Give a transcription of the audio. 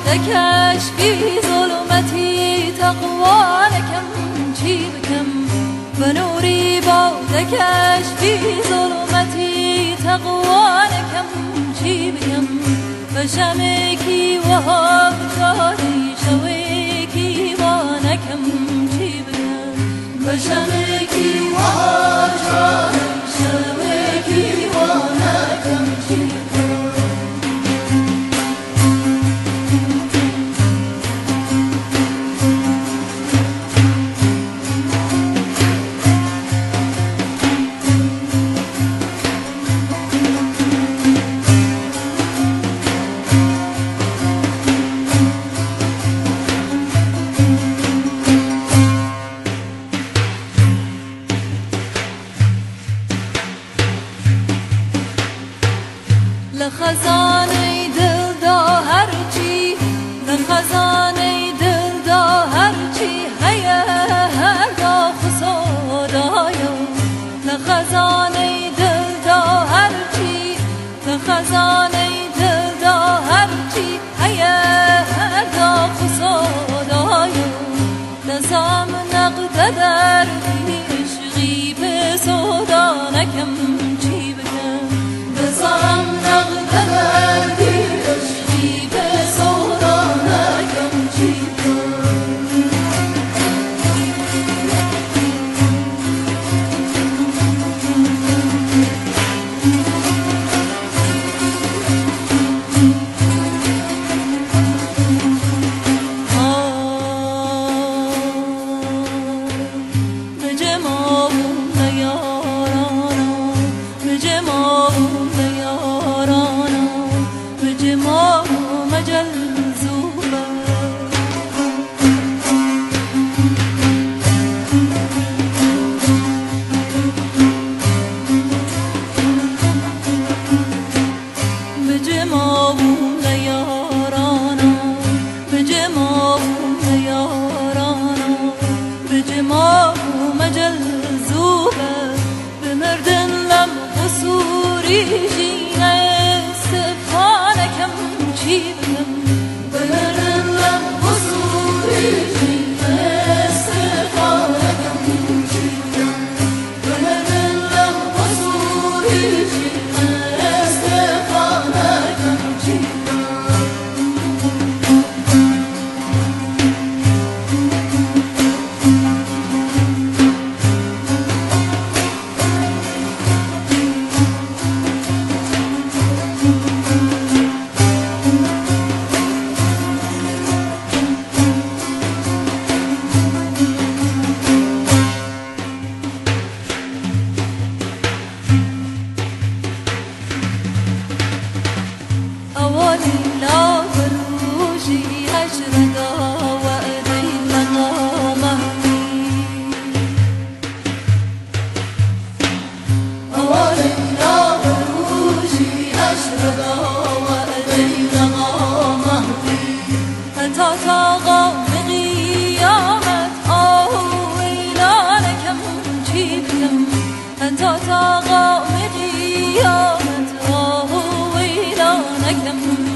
بعدكش في ظلمتي تقوانكم جيبكم بنوري بعدكش في ظلمتي تقوانكم جيبكم بشمكي وهاب جاري شويكي وانكم جيبكم بشمكي وهاب جاري شويكي وانكم جيبكم لخزانه دل دا هرچی لخزانه دل دا هرچی هیا هر دا خسودایا لخزانه دل دا هرچی لخزانه دل دا هرچی هیا هر دا خسودایا نظام نقد در عشقی به سودانکم چی بکن نظام نقد در عشقی به سودانکم چی بکن تا قام قیامت آه ویلانکم